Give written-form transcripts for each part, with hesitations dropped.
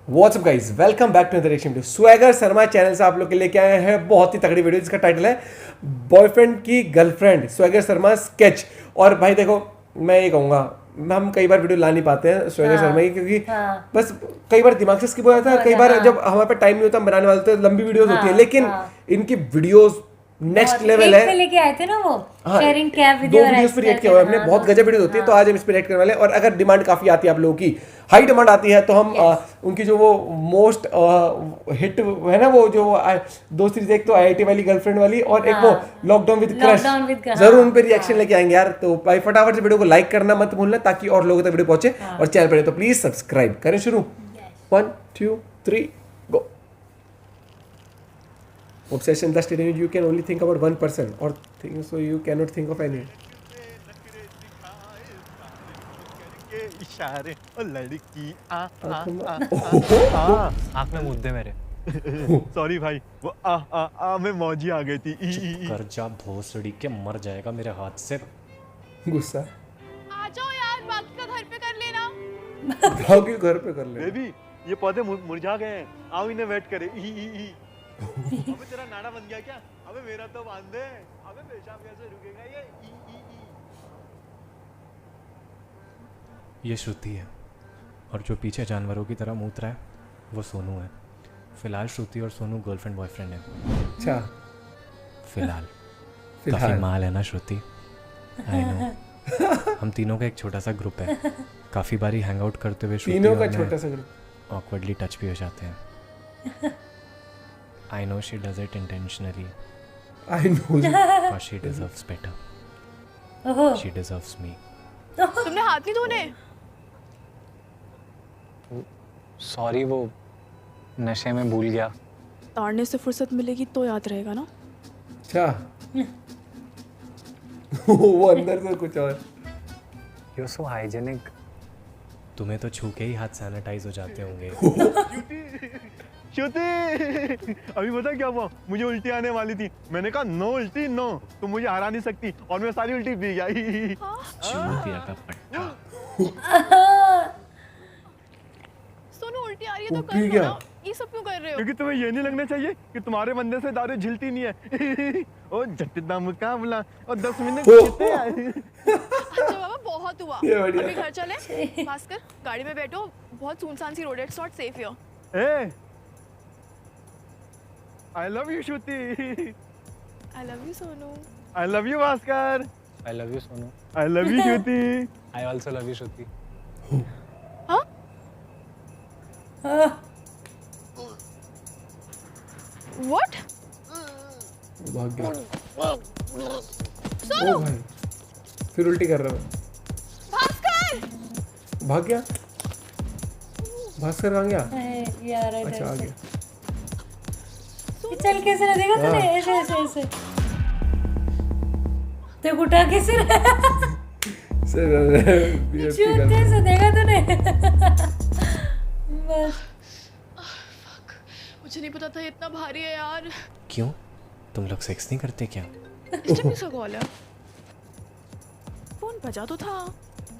WhatsApp guys, welcome back to reaction video. Swagger Sharma channel से आप लोग के लेके आए हैं बहुत ही तगड़ी वीडियो जिसका टाइटल है बॉयफ्रेंड की गर्लफ्रेंड स्वैगर शर्मा स्केच। और भाई देखो, मैं ये कहूंगा, हम कई बार वीडियो ला नहीं पाते हैं स्वैगर शर्मा की, क्योंकि बस कई बार दिमाग से स्किप हो जाता है। कई बार जब हमारे पे टाइम नहीं होता, हम बनाने वाले तो लंबी वीडियोस होती है, लेकिन इनकी वीडियोस नेक्स्ट लेवल है। लेके आए थे ना वो शेयरिंग कैप दो वीडियोस पे रिएक्ट किया हुआ है हमने, बहुत गजब वीडियो होती है। तो आज हम इस पे रिएक्ट करने वाले हैं। और अगर डिमांड काफी आती है आप लोगों की, हाई डिमांड आती है, तो हम उनकी जो वो मोस्ट हिट है ना, वो जो दो सीरीज, एक तो आईआईटी वाली गर्लफ्रेंड वाली और एक वो लॉकडाउन विद क्रश, जरूर उन पे रिएक्शन लेके आएंगे यार। तो भाई फटाफट से वीडियो को लाइक करना मत भूलना ताकि और लोगों तक वीडियो पहुंचे। और चैनल पर तो प्लीज सब्सक्राइब करें। शुरू 1 2 3 गो। Obsession thus stating you can only think about one person or thing, so you cannot think of any. इशारे ओ लड़की आ आँख में मुद्दे मेरे। सॉरी भाई, वो आ में मौजी आ गई थी। कर जा भोसड़ी के, मर जाएगा मेरे हाथ से। गुस्सा आ जाओ यार, बाकी का घर पे कर लेना। बाकी घर पे कर ले। बेबी, ये पौधे मुरझा गए हैं, आओ इन्हें वेट करे। अबे तेरा नाड़ा बन गया क्या? अबे मेरा तो बांध दे। अबे पेशाब कैसे रुकेगा ये? ये श्रुति है और जो पीछे जानवरों की तरह मूत रहा है वो सोनू है। फिलहाल श्रुति और सोनू गर्लफ्रेंड बॉयफ्रेंड है। अच्छा, फिलहाल काफी माल है ना श्रुति? I know. हम तीनों का एक छोटा सा ग्रुप है। काफी बारी हैंग आउट करते हुए तीनों का छोटा सा ग्रुप ऑकवर्डली टच भी हो जाते हैं। I know she does it intentionally. I know. But she deserves better. She deserves me. तुमने हाथ नहीं धोने? Sorry, वो नशे में भूल गया। ताड़ने से फुर्सत मिलेगी तो याद रहेगा ना। अच्छा। वो अंदर से कुछ और। You're so hygienic. तुम्हें तो छू के ही हाथ सैनिटाइज हो जाते होंगे। श्रुति, अभी पता क्या हुआ? मुझे उल्टी आने वाली थी, मैंने कहा नो उल्टी नो, तुम मुझे हरा नहीं सकती, और मैं सारी उल्टी पी गया। चूतिया का पट्टा। सोनू उल्टी आ रही है तो कर लो ना। ये सब क्यों कर रहे हो? क्योंकि तुम्हें ये नहीं लगना चाहिए कि तुम्हारे बंदे से दारू झिलती नहीं है। ओ जटिदा मुकाबला और 10 मिनट जीते आए। अच्छा बाबा, बहुत हुआ, अभी घर चले। भास्कर, गाड़ी में बैठो, बहुत सुनसान सी रोड है, it's not safe here. I love you Shruti. I love you Sonu. I love you Bhaskar. I love you Sonu. I love you Shruti. I also love you श्रुति। हाँ? What? भाग गया। सोनू, ओ भाई, फिर उल्टी कर रहा है। भास्कर! भाग गया। भास्कर आ गया। यार अच्छा, आ गया। चल कैसे ना देखा तूने? ऐसे ऐसे ऐसे तो उठा कैसे चूते से देखा तूने? बस मुझे नहीं पता था ये इतना भारी है यार। क्यों? तुम लोग सेक्स नहीं करते क्या? इस टाइम किसका कॉल है? फोन बजा तो था।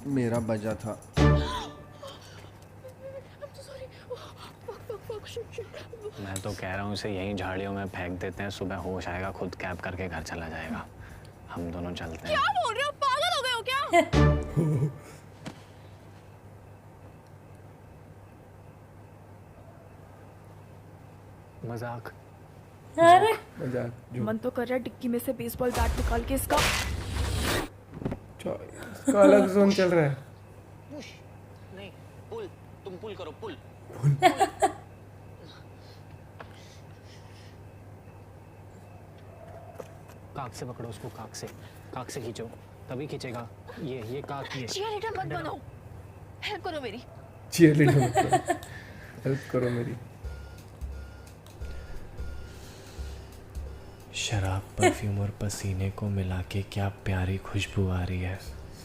मेरा बजा था। मैं तो कह रहा हूँ इसे यहीं झाड़ियों में फेंक देते हैं, सुबह होश आएगा खुद कैब करके घर चला जाएगा। हम दोनों चलते हैं। क्या बोल रहे हो? पागल हो गए हो क्या? मजाक। अरे मजाक। मन तो कर रहा है डिक्की में से बेसबॉल बैट निकाल के इसका इसका अलग जोन चल रहा है। नहीं, पुल, तुम पुल करो, पुल। काक से पकड़ो उसको, काक से खींचो, तभी खींचेगा। ये काक ये। चीयरलीडर मत बनो, हेल्प करो मेरी। चीयरलीडर मत करो, हेल्प करो मेरी। शराब, परफ्यूम और पसीने को मिला के क्या प्यारी खुशबू आ रही है।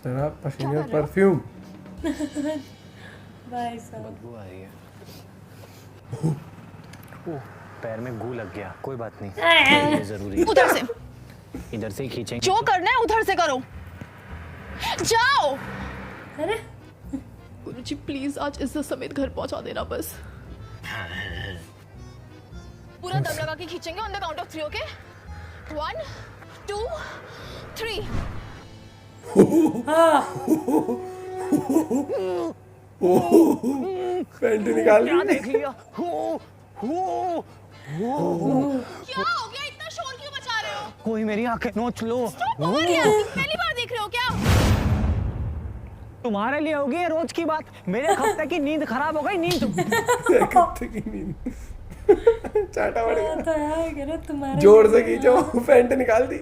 शराब, पसीने और परफ्यूम। भाई साहब, बदबू आ रही है। ओह, पैर में गू लग गया। कोई बात नहीं, ये जरूरी है। उधर से, इधर से ही खींचेंगे। जो करना है उधर से करो, जाओ। अरे गुरुजी प्लीज आज इज्जत समेत घर पहुंचा देना बस। पूरा दम लगा के खींचेंगे on the count of 3, okay? 1 2 3। Pant निकाल ली। देख लिया क्या हो गया? इतना शोर क्यों मचा रहे हो? कोई मेरी आंखें नोच लो। पहली बार देख रहे हो क्या? तुम्हारे लिए होगी ये रोज की बात। मेरे एक हफ्ते की नींद खराब हो गई। नींद एक हफ्ते की नींद। चाटा पड़ेगा। तो यार कह रहा तुम्हारा जोर से खींचो, पैंट निकाल दी।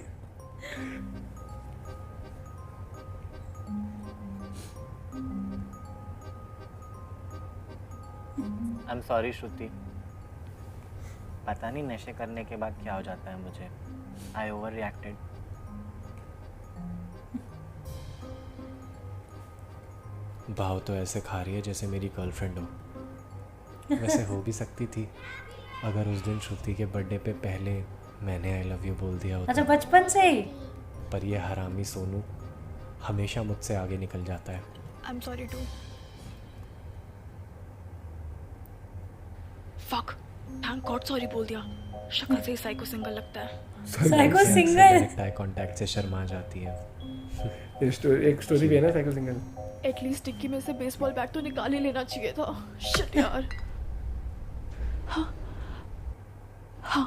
आई एम सॉरी श्रुति, पता नहीं नशे करने के बाद क्या हो जाता है मुझे। आई ओवर रिएक्टेड। भाव तो ऐसे खा रही है जैसे मेरी गर्लफ्रेंड हो। वैसे हो भी सकती थी अगर उस दिन श्रुति के बर्थडे पे पहले मैंने आई लव यू बोल दिया होता। अच्छा बचपन से ही? पर ये हरामी सोनू हमेशा मुझसे आगे निकल जाता है। I am sorry too. Fuck, thank God sorry बोल दिया। शक्ल से ही साइको सिंगल लगता है। Psycho single? आई कांटेक्ट से शर्मा जाती है। एक स्टोरी भी है ना साइको सिंगल। एटलीस्ट टिक्की में से बेसबॉल बैट तो निकाल ही लेना चाहिए था। शिट यार। हाँ,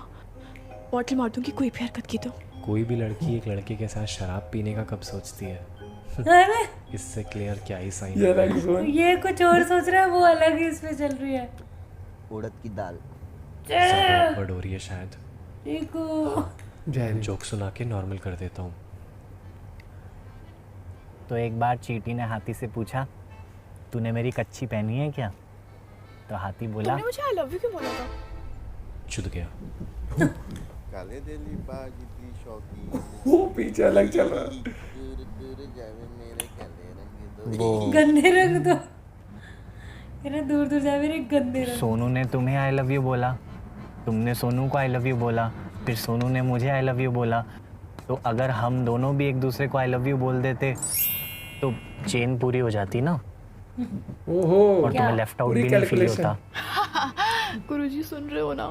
बॉटल मार दूंगी कोई भी हरकत की तो। कोई भी लड़की एक लड़के के साथ शराब पीने का कब सोचती है? अरे इससे क्लियर क्या ही साइन ये है। ये कुछ और सोच रहा है, वो अलग ही इसमें चल रही है। उड़द की दाल। गड़बड़ हो रही है शायद। देखो जोक सुना के नॉर्मल कर देता हूँ। तो एक बार चींटी ने हाथी से पूछा, तूने मेरी कच्ची पहनी है क्या? तो हाथी बोला, तुमने मुझे आई लव यू क्यों बोला था? चुद गया। काले दिली बागी दी शौकी। वो पीछे अलग चल रहा है। दूर दूर जावे मेरे काले रंग दो। वो गंदे रंग दो। कहना दूर दूर जाए मेरे गंदे रंग। सोनू ने तुम्हें आई लव यू बोला, तुमने सोनू को आई लव यू बोला, फिर सोनू ने मुझे आई लव यू बोला। तो अगर हम दोनों भी एक दूसरे को आई लव यू बोल देते तो चेन पूरी हो जाती ना। ओहो, और तुम्हें लेफ्ट आउट भी नहीं फील होता। गुरुजी सुन रहे हो ना?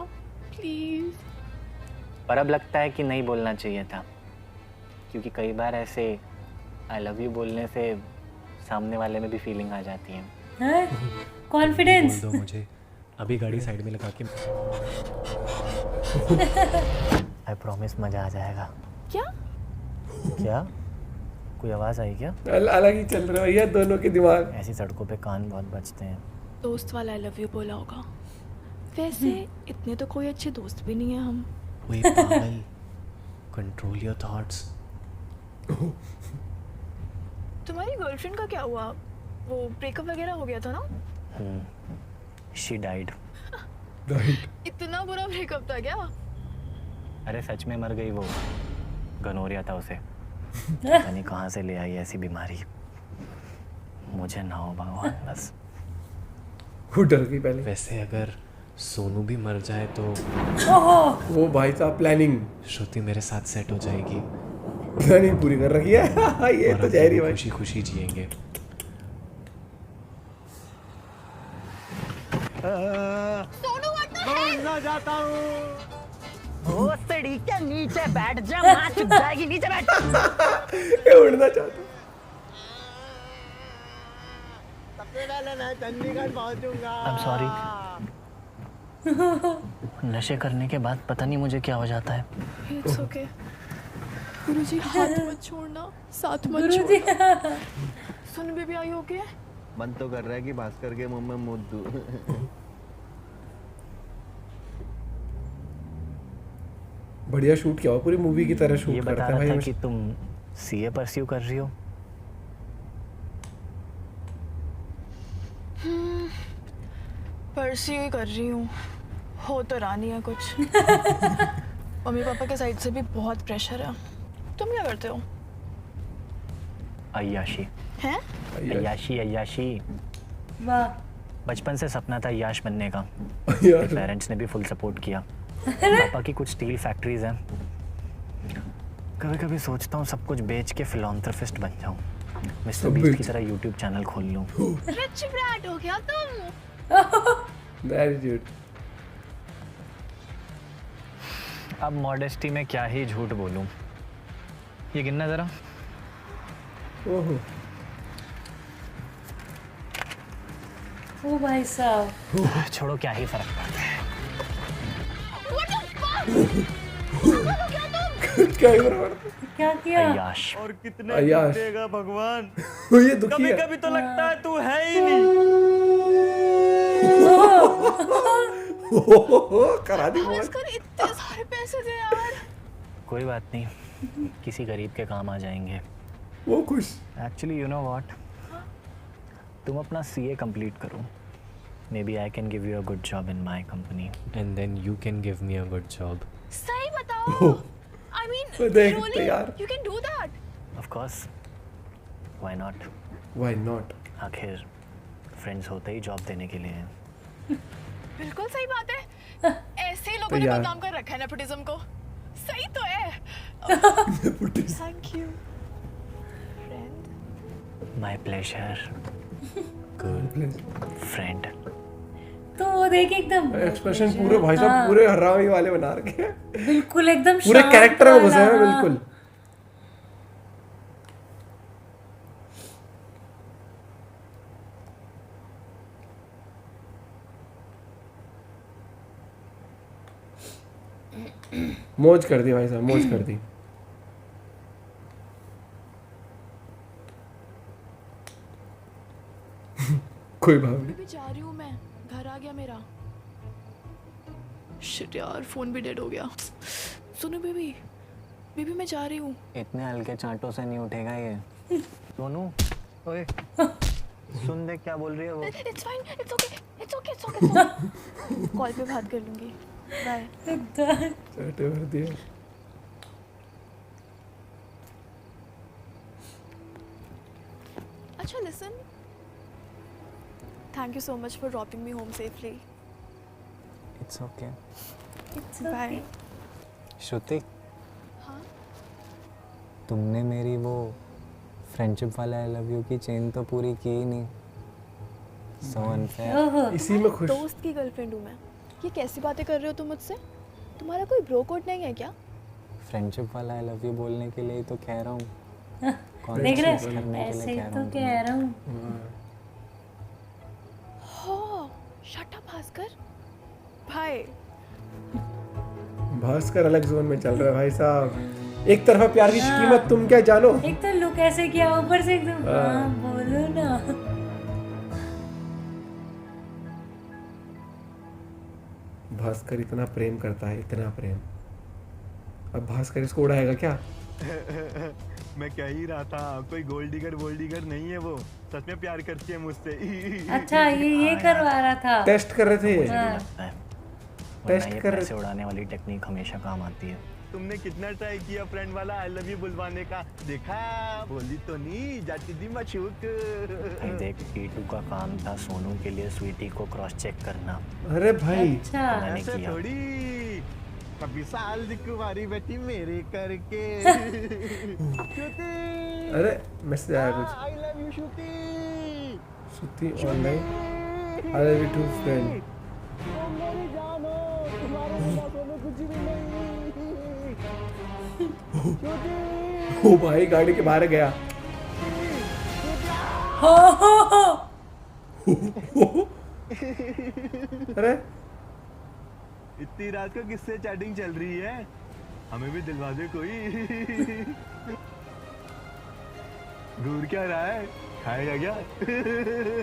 प्लीज। पर अब लगता है कि नहीं बोलना चाहिए था, क्योंकि कई बार ऐसे आई लव यू बोलने से सामने वाले में भी फीलिंग आ जाती है। कॉन्फिडेंस। बोल दो मुझे, अभी गाड़ी साइड में लगा के। आई प्रॉमिस मजा आ जाएगा। क्या? क्या? कोई आवाज आई क्या? अलग ही चल रहा है भैया दोनों के दिमाग। ऐसी सड़कों पे कान बहुत बजते हैं। दोस्त वाला आई लव यू बोला होगा। वैसे इतने तो कोई अच्छे दोस्त भी नहीं है हम। वही पागल, कंट्रोल योर थॉट्स। तुम्हारी गर्लफ्रेंड का क्या हुआ? वो ब्रेकअप वगैरह हो गया था ना? She died. इतना बुरा ब्रेकअप था क्या? अरे सच में मर गई वो। गनोरिया था उसे। पता नहीं कहाँ से ले आई ऐसी बीमारी। मुझे ना हो भगवान बस। वो डर गई पहले। वैसे अगर सोनू भी मर जाए तो वो भाई साहब प्लानिंग श्रुति मेरे साथ सेट हो जाएगी प्लानिंग पूरी कर रखी है। ये और तो हम जहरी दोनों भाई। खुशी खुशी जिएंगे। Sonu what the hell? ना जाता हूँ। ओ सीढ़ी के नीचे बैठ जा, माँ चुप जाएगी। नीचे बैठ। ये उड़ना चाहता। सबसे पहले मैं चंडीगढ़ पहुँचूंगा। I am sorry. नशे करने के बाद पता नहीं मुझे क्या हो जाता है। It's okay. गुरुजी हाथ मत छोड़ना, साथ मत गुरुजी। छोड़ना। सुन बेबी आई ओके? मन तो कर रहा है कि भास्कर के मुंह में मुद्द दूं। बढ़िया शूट किया हुआ, पूरी मूवी की तरह ये शूट बता करता है रहा भाई था हमेशा। कि तुम सीए परस्यू कर रही हो। परस्यू ही कर रही हूँ। हो तो रानी है कुछ। मम्मी पापा के साइड से भी बहुत प्रेशर है। तुम क्या करते हो? अय्याशी। हैं? अय्याशी अय्याशी। वाह। बचपन से सपना था यश बनने का। यार पेरेंट्स ने भी फुल सपोर्ट किया। पापा की कुछ स्टील फैक्ट्रीज हैं। कभी कभी सोचता हूँ सब कुछ बेच के फिलॉन्थ्रोपिस्ट बन जाऊँ, मिस्टर बीस्ट की तरह यूट्यूब चैनल खोल लूँ। रिच ब्रैट हो गया तुम। एटीट्यूड। अब मॉडेस्टी में क्या ही झूठ बोलूं, ये गिनना जरा। ओहो ओ भाई साहब, छोड़ो, क्या ही फर्क पड़ता है। क्या ही बराबर। क्या किया? अय्याश। और कितने अय्याश। दुख देगा भगवान। ये दुखी कभी है। कभी तो लगता है तू है ही नहीं। करा दी मौज। भास्कर इतने सारे पैसे दे यार। कोई बात नहीं, किसी गरीब के काम आ जाएंगे। वो खुश। एक्चुअली यू नो व्हाट, तुम अपना सीए कंप्लीट करो, maybe I can give you a good job in my company and then you can give me a good job. सही बताओ। I mean, देख really, तो यार। you can do that. Of course, why not. Why not? आखिर friends होते ही job देने के लिए हैं। बिल्कुल सही बात है। ऐसे ही लोगों तो ने यार। बदनाम कर रखा है नेपोटिज्म को। सही तो है। Thank you, friend. My pleasure good friend. तो वो देख एकदम एक्सप्रेशन पूरे भाई साहब पूरे हरामी वाले बना रखे हैं। बिल्कुल एकदम पूरे शांत कैरेक्टर में घुसे हैं वाला, बिल्कुल। मौज कर दी भाई साहब, मौज कर दी। कोई भाव नहीं। अभी जा रही हूँ मैं, घर आ गया मेरा। शिट यार, फोन भी डेड हो गया। सुनो बेबी, बेबी मैं जा रही हूँ। इतने हल्के चांटों से नहीं उठेगा ये। सोनू, ओए, सुन देख क्या बोल रही है वो। It's fine, it's okay, it's okay, it's okay, it's okay. Call पे बात कर लूंगी। बाय। चाटे भर दिए। अच्छा listen, thank you so much for dropping me home safely. It's okay. Bye. श्रुति, हाँ? तुमने मेरी वो फ्रेंडशिप वाला आई लव यू की चेन तो पूरी की ही नहीं। So unfair. ओहो, इसी में खुश। दोस्त की गर्लफ्रेंड हूँ मैं। ये कैसी बातें कर रहे हो तुम मुझसे? तुम्हारा कोई ब्रो कोड नहीं है क्या? फ्रेंडशिप वाला आई लव यू बोलने के लिए ही तो कह रहा हूँ। देख रहे Conscious करने के लिए ऐसे ही कह रहा तो हूँ कह रहा हूँ। हो, शट अप भास्कर। भाई, भास्कर अलग जोन में चल रहा है भाई साहब। एक तरफा प्यार की कीमत तुम क्या जानो। एक तो लुक ऐसे किया, ऊपर से एकदम हाँ बोलो ना। भास्कर इतना प्रेम करता है, इतना प्रेम। अब भास्कर इसको उड़ाएगा क्या? मैं कह ही रहा था, कोई गोल्ड डिगर नहीं है वो। सच में प्यार करती है मुझसे। अच्छा ये करवा रहा था। टेस्ट कर रहे थे ये। हाँ। लगता है। टेस्ट वरना ये कर- पैसे उड़ाने वाली टेक्निक हमेशा काम आती है। तुमने कितना ट्राई किया फ्रेंड वाला आई लव यू बुलवाने का, देखा? बोली तो नहीं जाती थी मशूक। भाई देख, टीटू का काम था सोनू के लिए स्वीटी को क्रॉस चेक करना। अरे भाई अच्छा मैंने ऐसे किया। थोड़ी कभी साल दी कुंवारी बेटी मेरे करके। श्रुति, अरे मैसेज आया कुछ। I love you Shruti. Shruti online. I love you too friend. तुम मेरी जान हो, तुम्हारे बिना सोनू कुछ भी नहीं। श्रुति, ओ भाई गाड़ी के बाहर गया। हो। अरे इतनी रात को किससे चैटिंग चल रही है? हमें भी दिलवा दे कोई। घूर क्या रहा है? खाएगा क्या?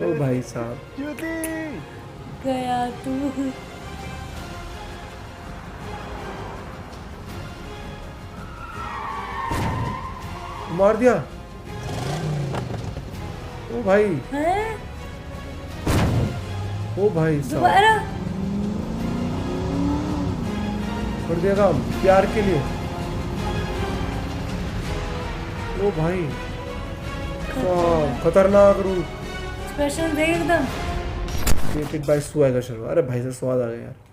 ओ भाई साहब। श्रुति, गया तू। मार दिया। ओ भाई, हैं? ओ भाई साहब। दोबारा कर दिया काम प्यार के लिए। ओ भाई साहब, खतरनाक रूप। स्पेशल देख एकदम। क्रिएटेड बाय सुएगा शर्मा। अरे भाई साहब स्वाद आ गया यार।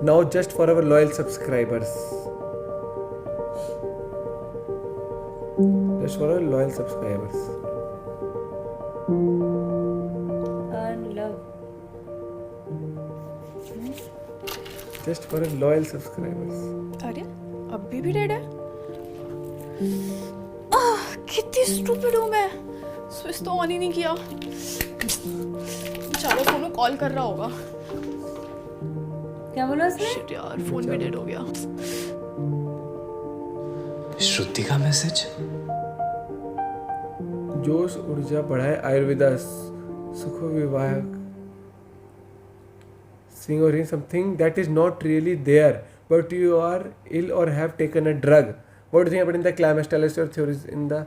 Now just for our loyal subscribers. Just for our loyal subscribers. Love just for loyal subscribers. अरे अभी भी डेड है। कितनी स्टूपिड हूँ मैं, स्विच तो ऑन ही नहीं किया। चलो फोन कॉल कर रहा होगा। क्या बोला उसने? शिट यार, फोन भी डेड हो गया। श्रुति का मैसेज। जोश ऊर्जा बढ़ाए आयुर्वेदा सुखो विवाहक sing or in something that is not really there but you are ill or have taken a drug. What do you think about in the climate? Tell us your theories in the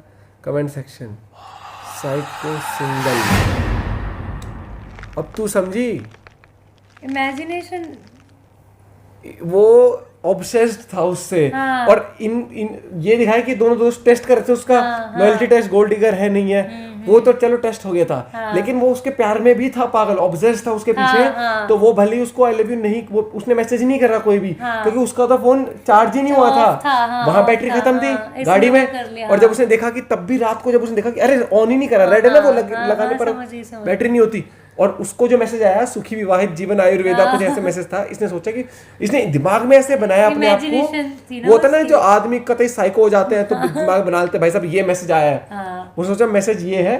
comment section. Psycho single. अब तू समझी? Imagination वो obsessed था उससे। हाँ। और इन ये दिखाया कि दोनों दोस्त टेस्ट कर रहे थे उसका लॉयल्टी टेस्ट, गोल्ड डिगर है नहीं है, वो तो चलो टेस्ट हो गया था। लेकिन वो उसके प्यार में भी था पागल, ऑब्सेस्ड था उसके पीछे। तो वो भले ही उसको आई लव यू नहीं, वो उसने मैसेज नहीं कर रहा कोई भी, क्योंकि उसका तो फोन चार्ज ही नहीं हुआ था। वहां बैटरी खत्म थी गाड़ी में। और जब उसने देखा कि तब भी रात को जब उसने देखा कि अरे ऑन ही नहीं करा, रेड है ना वो लगाने पर बैटरी नहीं होती। और उसको जो मैसेज आया सुखी विवाहित जीवन आयुर्वेदा कुछ ऐसे मैसेज था, इसने सोचा कि इसने दिमाग में ऐसे बनाया अपने आप को। वो होता ना जो आदमी कतई साइको हो जाते हैं तो दिमाग बना लेते भाई साहब ये मैसेज आया है। वो सोचा मैसेज ये है,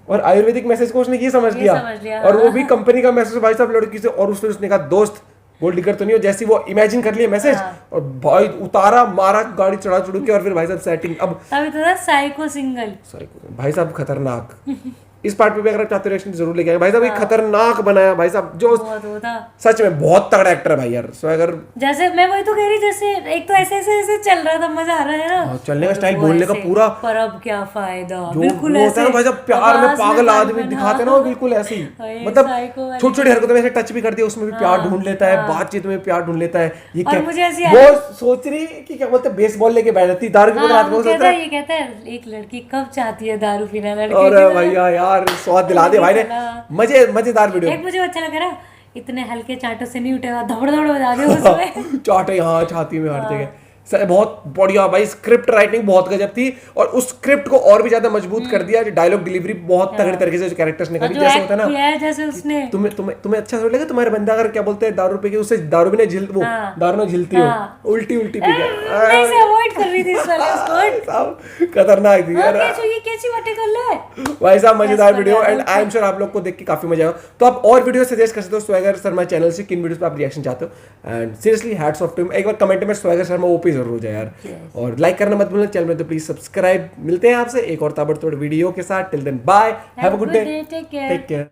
और आयुर्वेदिक मैसेज को उसने ये समझ लिया। और वो भी कंपनी का मैसेज भाई साहब लड़की से। और उसने कहा दोस्त गोल्ड डिगर तो नहीं हो, जैसी वो इमेजिन कर लिया मैसेज। और भाई उतारा मारा गाड़ी चढ़ा चढ़ के, और फिर भाई साहब सेटिंग। अब तभी तो था साइको सिंगल। भाई साहब खतरनाक। इस पार्ट पे भी अगर आप चाहते हो रिएक्शन जरूर लेके आए भाई साहब। ये खतरनाक बनाया भाई साहब, जो सच में बहुत तगड़ा एक्टर है भाई यार। सो अगर जैसे मैं वही तो कह रही, जैसे एक तो ऐसे ऐसे ऐसे चल रहा था, मजा आ रहा है ना चलने का स्टाइल, बोलने का पूरा। पर अब क्या फायदा, जो बिल्कुल होता है ना भाई साहब प्यार में पागल आदमी दिखाते हैं ना, वो बिल्कुल ऐसे ही। मतलब छोटी छोटी हरकतों में ऐसे टच भी कर दिया, उसमें भी प्यार ढूंढ लेता है, बातचीत में प्यार ढूंढ लेता है। ये क्या वो सोच रही कि क्या बोलते बेसबॉल लेके बैठ जाती दारू की बोतल हाथ में। ये कहता है एक लड़की कब चाहती है दारू पीना, लड़की। अरे भैया यार स्वाद दिला दिया भाई ने। मजेदार वीडियो। एक मुझे अच्छा लग रहा है, इतने हल्के चांटों से नहीं उठेगा, धबड़ धबड़ बजा दे उसमें। चाटे यहाँ छाती में हर जगह। बहुत बढ़िया भाई, स्क्रिप्ट राइटिंग बहुत गजब थी। और उस स्क्रिप्ट को और भी ज्यादा मजबूत कर दिया। डायलॉग डिलीवरी बहुत तगड़े तरीके से जो कैरेक्टर्स ने करी। जैसे होता है ना जैसे उसने तुम्हें अच्छा थोड़ा लगा तुम्हारे बंदा अगर क्या बोलते हैं दारू पी के उससे दारू भी नहीं वो दारू में झिलती हो, उल्टी उल्टी पी के। मैं इसे अवॉइड कर रही थी इस वाले उसको। खतरनाक थी यार। ये कैसी बातें कर ले भाई साहब मजेदार video. And I am sure आप लोग को देख के काफी मजा आएगा। तो आप और वीडियो सजेस्ट कर सकते हो स्वैगर शर्मा चैनल से, किन वीडियोस पे आप रिएक्शन चाहते हो। And seriously hats off to him. एक बार कमेंट में स्वैगर शर्मा ओपी जरूर हो जाए यार। और लाइक करना मत भूलना चैनल में, तो प्लीज सब्सक्राइब। मिलते हैं आपसे एक और ताबड़तोड़ वीडियो के साथ। Till then bye, have a good day, take care.